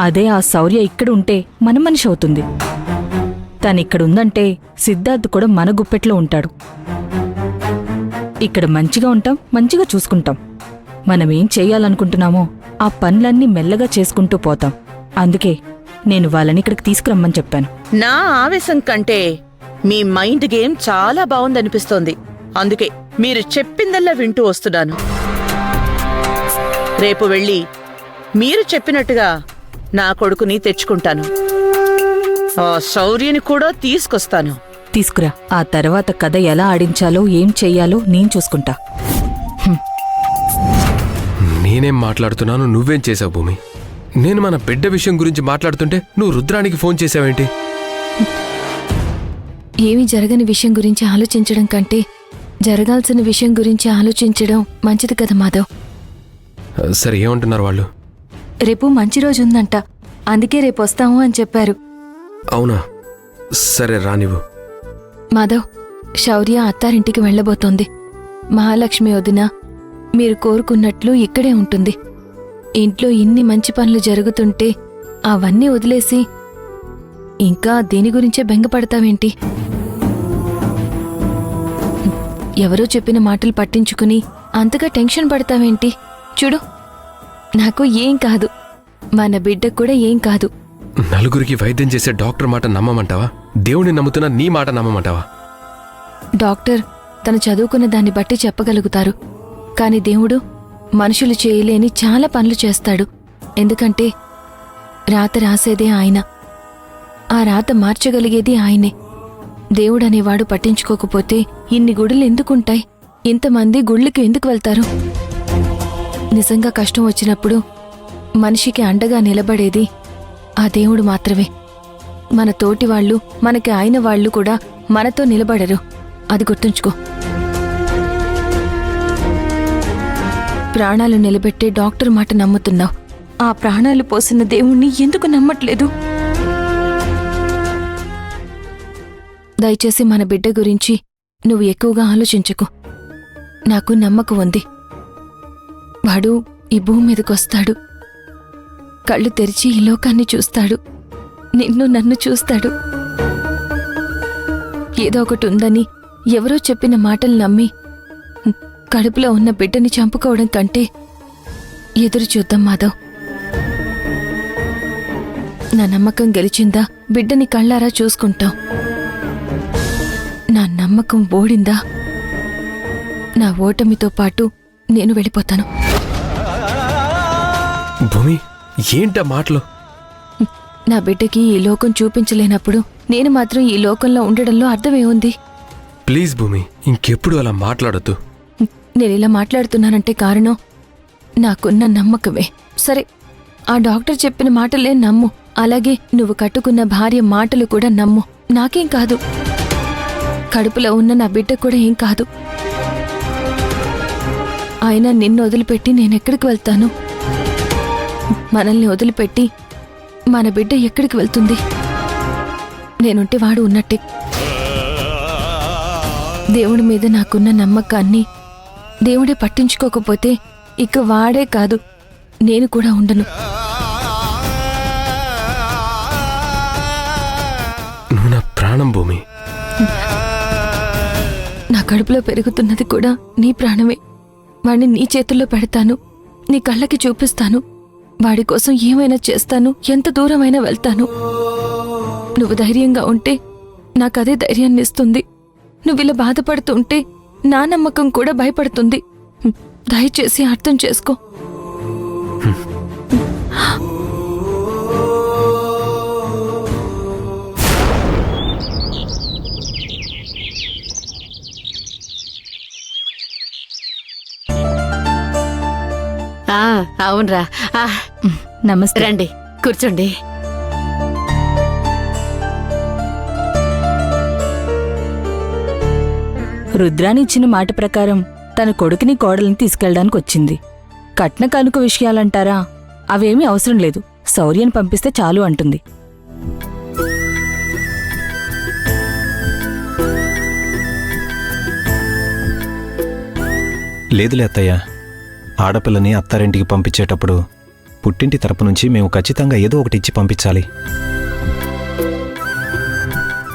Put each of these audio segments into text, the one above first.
అదే ఆ శౌర్య ఇక్కడ ఉంటే మన మనిషి అవుతుంది. తనిక్కడుందంటే సిద్ధార్థ్ కూడా మన గుప్పెట్లో ఉంటాడు. ఇక్కడ మంచిగా ఉంటాం, మంచిగా చూసుకుంటాం. మనమేం చెయ్యాలనుకుంటున్నామో ఆ పనులన్నీ మెల్లగా చేసుకుంటూ పోతాం. అందుకే నేను వాళ్ళని ఇక్కడికి తీసుకురమ్మని చెప్పాను. నా ఆవేశం కంటే మీ మైండ్ గేమ్ చాలా బాగుందనిపిస్తోంది. అందుకే మీరు చెప్పిందల్లా వింటూ వస్తున్నాను. రేపు వెళ్ళి మీరు చెప్పినట్టుగా నా కొడుకుని తెచ్చుకుంటాను. ఆ శౌర్యని కూడా తీసుకొస్తాను. తీసుకురా. ఆ తర్వాత కథ ఎలా ఆడించాలో ఏం చెయ్యాలో నేను చూసుకుంటా. నేనేం మాట్లాడుతున్నాను, నువ్వేం చేసావు భూమి? నేను మన బిడ్డ విషయం గురించి మాట్లాడుతుంటే నువ్వు రుద్రానికి ఫోన్ చేసావేంటి? ఏమీ జరగని విషయం గురించి ఆలోచించడం కంటే జరగాల్సిన విషయం గురించి ఆలోచించడం మంచిది కదా మాధవ్. సరే, ఏమంటున్నారు వాళ్ళు? రేపు మంచి రోజు ఉందంట, అందుకే రేపు వస్తాము అని చెప్పారు. అవునా? సరే, రానివ్వు. మాధవ్, శౌర్య అత్తారింటికి వెళ్లబోతోంది. మహాలక్ష్మి వదిన మీరు కోరుకున్నట్లు ఇక్కడే ఉంటుంది. ఇంట్లో ఇన్ని మంచి పనులు జరుగుతుంటే అవన్నీ వదిలేసి ఇంకా దేని గురించే బెంగపడతావేంటి? ఎవరో చెప్పిన మాటలు పట్టించుకుని అంతగా టెన్షన్ పడతావేంటి? చూడు, నాకు ఏం కాదు, మన బిడ్డకు కూడా ఏం కాదు. నలుగురికి వైద్యం చేసే డాక్టర్ మాట నమ్మమంటావా? దేవుడిని నమ్ముతున్నా నీ మాట నమ్మమంటావా? డాక్టర్ తను చదువుకున్న దాన్ని బట్టి చెప్పగలుగుతారు, కాని దేవుడు మనుషులు చేయలేని చాలా పనులు చేస్తాడు. ఎందుకంటే రాత రాసేదే ఆయన, ఆ రాత మార్చగలిగేది ఆయనే. దేవుడనేవాడు పట్టించుకోకపోతే ఇన్ని గుడులు ఎందుకుంటాయి? ఇంతమంది గుళ్ళకి ఎందుకు వెళ్తారు? నిజంగా కష్టం వచ్చినప్పుడు మనిషికి అండగా నిలబడేది ఆ దేవుడు మాత్రమే. మన తోటి వాళ్ళు, మనకి ఆయన వాళ్ళు కూడా మనతో నిలబడరు, అది గుర్తుంచుకో. ప్రాణాలు నిలబెట్టే డాక్టర్ మాట నమ్ముతున్నావు, ఆ ప్రాణాలు పోసిన దేవుణ్ణి ఎందుకు నమ్మట్లేదు? దయచేసి మన బిడ్డ గురించి నువ్వు ఎక్కువగా ఆలోచించకు. నాకు నమ్మకం ఉంది, వాడు ఈ భూమి మీదకొస్తాడు, కళ్ళు తెరిచి ఈ లోకాన్ని చూస్తాడు, నిన్ను నన్ను చూస్తాడు. ఏదో ఒకటి ఉందని ఎవరో చెప్పిన మాటలు నమ్మి కడుపులో ఉన్న బిడ్డని చంపుకోవడం కంటే ఎదురు చూద్దాం మాధవ్. నా నమ్మకం గెలిచిందా బిడ్డని కళ్ళారా చూసుకుంటాం. నా నమ్మకం ఓడిందా నా ఓటమితో పాటు నేను వెళ్ళిపోతాను. భూమి, ఏంటా మాటలు? నా బిడ్డకి ఈ లోకం చూపించలేనప్పుడు నేను మాత్రం ఈ లోకంలో ఉండడంలో అర్థమేముంది? ప్లీజ్ భూమి, ఇంకెప్పుడు అలా మాట్లాడొద్దు. నేనిలా మాట్లాడుతున్నానంటే కారణం నాకున్న నమ్మకమే. సరే, ఆ డాక్టర్ చెప్పిన మాటలే నమ్ము, అలాగే నువ్వు కట్టుకున్న భార్య మాటలు కూడా నమ్ము. నాకేం కాదు, కడుపులో ఉన్న నా బిడ్డ కూడా ఏం కాదు. అయినా నిన్ను వదిలిపెట్టి నేనెక్కడికి వెళ్తాను? మనల్ని వదిలిపెట్టి మన బిడ్డ ఎక్కడికి వెళ్తుంది? నేనుంటే వాడు ఉన్నట్టే. దేవుడి మీద నాకున్న నమ్మకాన్ని దేవుడే పట్టించుకోకపోతే ఇక వాడే కాదు, నేను కూడా ఉండను. నువ్వు నా ప్రాణం భూమి. నా కడుపులో పెరుగుతున్నది కూడా నీ ప్రాణమే. వాడిని నీ చేతుల్లో పెడతాను, నీ కళ్ళకి చూపిస్తాను, వాడి కోసం ఏమైనా చేస్తాను, ఎంత దూరమైనా వెళ్తాను. నువ్వు ధైర్యంగా ఉంటే నాకదే ధైర్యాన్ని ఇస్తుంది. నువ్విలా బాధపడుతుంటే నా నమ్మకం కూడా భయపడుతుంది. దయచేసి అర్థం చేసుకో. అవునరా. నమస్తే. రండి, కూర్చోండి. రుద్రాని ఇచ్చిన మాట ప్రకారం తన కొడుకుని కోడల్ని తీసుకెళ్ళడానికి వచ్చింది. కట్న కానుక విషయాలంటారా, అవేమీ అవసరం లేదు, శౌర్యని పంపిస్తే చాలు అంటుంది. లేదులే అత్తయ్య, ఆడపిల్లని అత్తారింటికి పంపించేటప్పుడు పుట్టింటి తరపు నుంచి మేము ఖచ్చితంగా ఏదో ఒకటి ఇచ్చి పంపించాలి.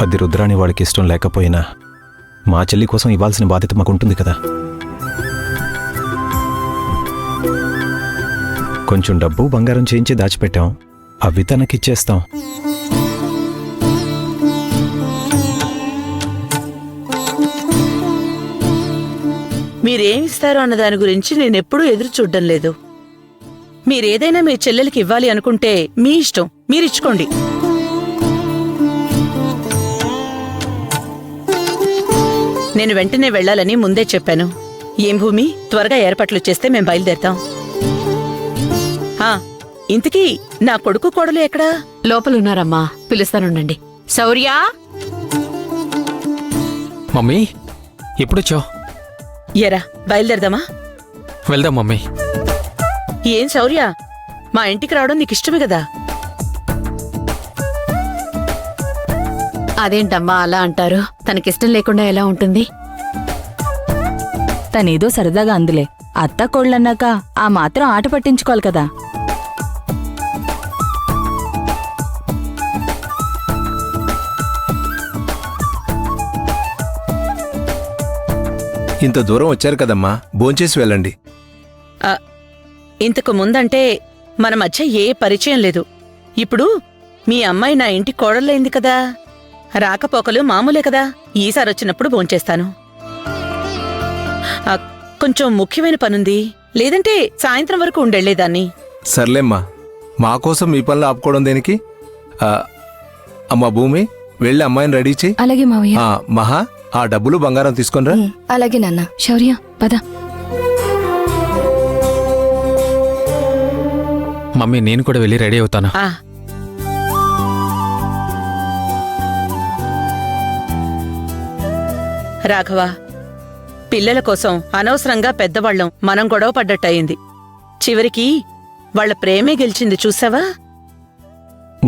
అది రుద్రాని వాడికి ఇష్టం లేకపోయినా మా చెల్లి కోసం ఇవ్వాల్సిన బాధ్యత మాకుంటుంది కదా. కొంచెం డబ్బు బంగారం చేయించి దాచిపెట్టాం, అవి తనకిచ్చేస్తాం. మీరేమిస్తారు అన్న దాని గురించి నేనెప్పుడూ ఎదురు చూడ్డం లేదు. మీరేదైనా మీ చెల్లెలకి ఇవ్వాలి అనుకుంటే మీ ఇష్టం, మీరిచ్చుకోండి. నేను వెంటనే వెళ్ళాలని ముందే చెప్పాను. ఏం భూమి, త్వరగా ఏర్పాట్లు చేస్తే మేం బయలుదేరతాం. ఇంతకీ నా కొడుకు కోడలు ఎక్కడా? లోపలున్నారమ్మా, పిలుస్తానుండండి. శౌర్య, మమ్మీ ఎప్పుడొచ్చావు? ఎరా బయలుదేరదామా? వెళ్దాం మమ్మీ. ఏం శౌర్య, మా ఇంటికి రావడం నీకు ఇష్టమే కదా? అదేంటమ్మా అలా అంటారు? తనకిష్టం లేకుండా ఎలా ఉంటుంది? తనేదో సరదాగా అందులే. అత్త కోళ్ళన్నాక ఆ మాత్రం ఆట పట్టించుకోవాలి కదా. ఇంత దూరం వచ్చారు కదమ్మా, భోంచేసి వెళ్ళండి. ఇంతకు ముందంటే మన మధ్య ఏ పరిచయం లేదు. ఇప్పుడు మీ అమ్మాయి నా ఇంటి కోడలైంది కదా, రాకపోకలు మామూలే కదా. ఈసారి వచ్చినప్పుడు భోంచేస్తాను. కొంచెం ముఖ్యమైన పనుంది, లేదంటే సాయంత్రం వరకు ఉండెళ్లేదాన్ని. సర్లేమ్మా, మాకోసం మీ పనులు ఆపుకోవడం దేనికి? అమ్మా భూమి, వెళ్ళి అమ్మాయిని రెడీ చేయి. అలాగే మావయ్య. మహా, ఆ డబ్బులు బంగారం తీసుకొనిరా. అలాగే నాన్న. శౌర్య పద. మమ్మీ నేను కూడా వెళ్ళి రెడీ అవుతాను. రాఘవ, పిల్లల కోసం అనవసరంగా పెద్దవాళ్ళం మనం గొడవ పడ్డట్టయింది. చివరికి వాళ్ల ప్రేమే గెలిచింది, చూసావా?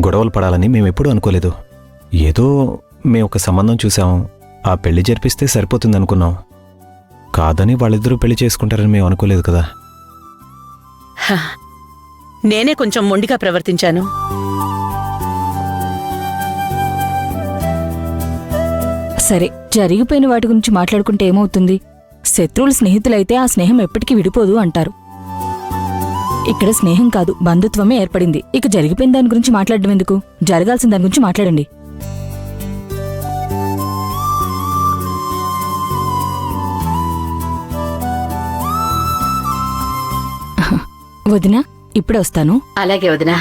గొడవలు పడాలని మేమెప్పుడూ అనుకోలేదు. ఏదో మేము ఒక సంబంధం చూసాం, ఆ పెళ్లి జరిపిస్తే సరిపోతుందనుకున్నాం. కాదని వాళ్ళిద్దరూ పెళ్లి చేసుకుంటారని మేము అనుకోలేదు కదా. నేనే కొంచెం మొండిగా ప్రవర్తించాను. సరే, జరిగిపోయిన వాటి గురించి మాట్లాడుకుంటే ఏమవుతుంది? శత్రువులు స్నేహితులైతే ఆ స్నేహం ఎప్పటికీ విడిపోదు అంటారు. ఇక్కడ స్నేహం కాదు, బంధుత్వమే ఏర్పడింది. ఇక జరిగిపోయిన దాని గురించి మాట్లాడడం ఎందుకు? జరగాల్సిన దాని గురించి మాట్లాడండి. వదినా, ఇప్పుడే వస్తాను. అలాగే వదినా.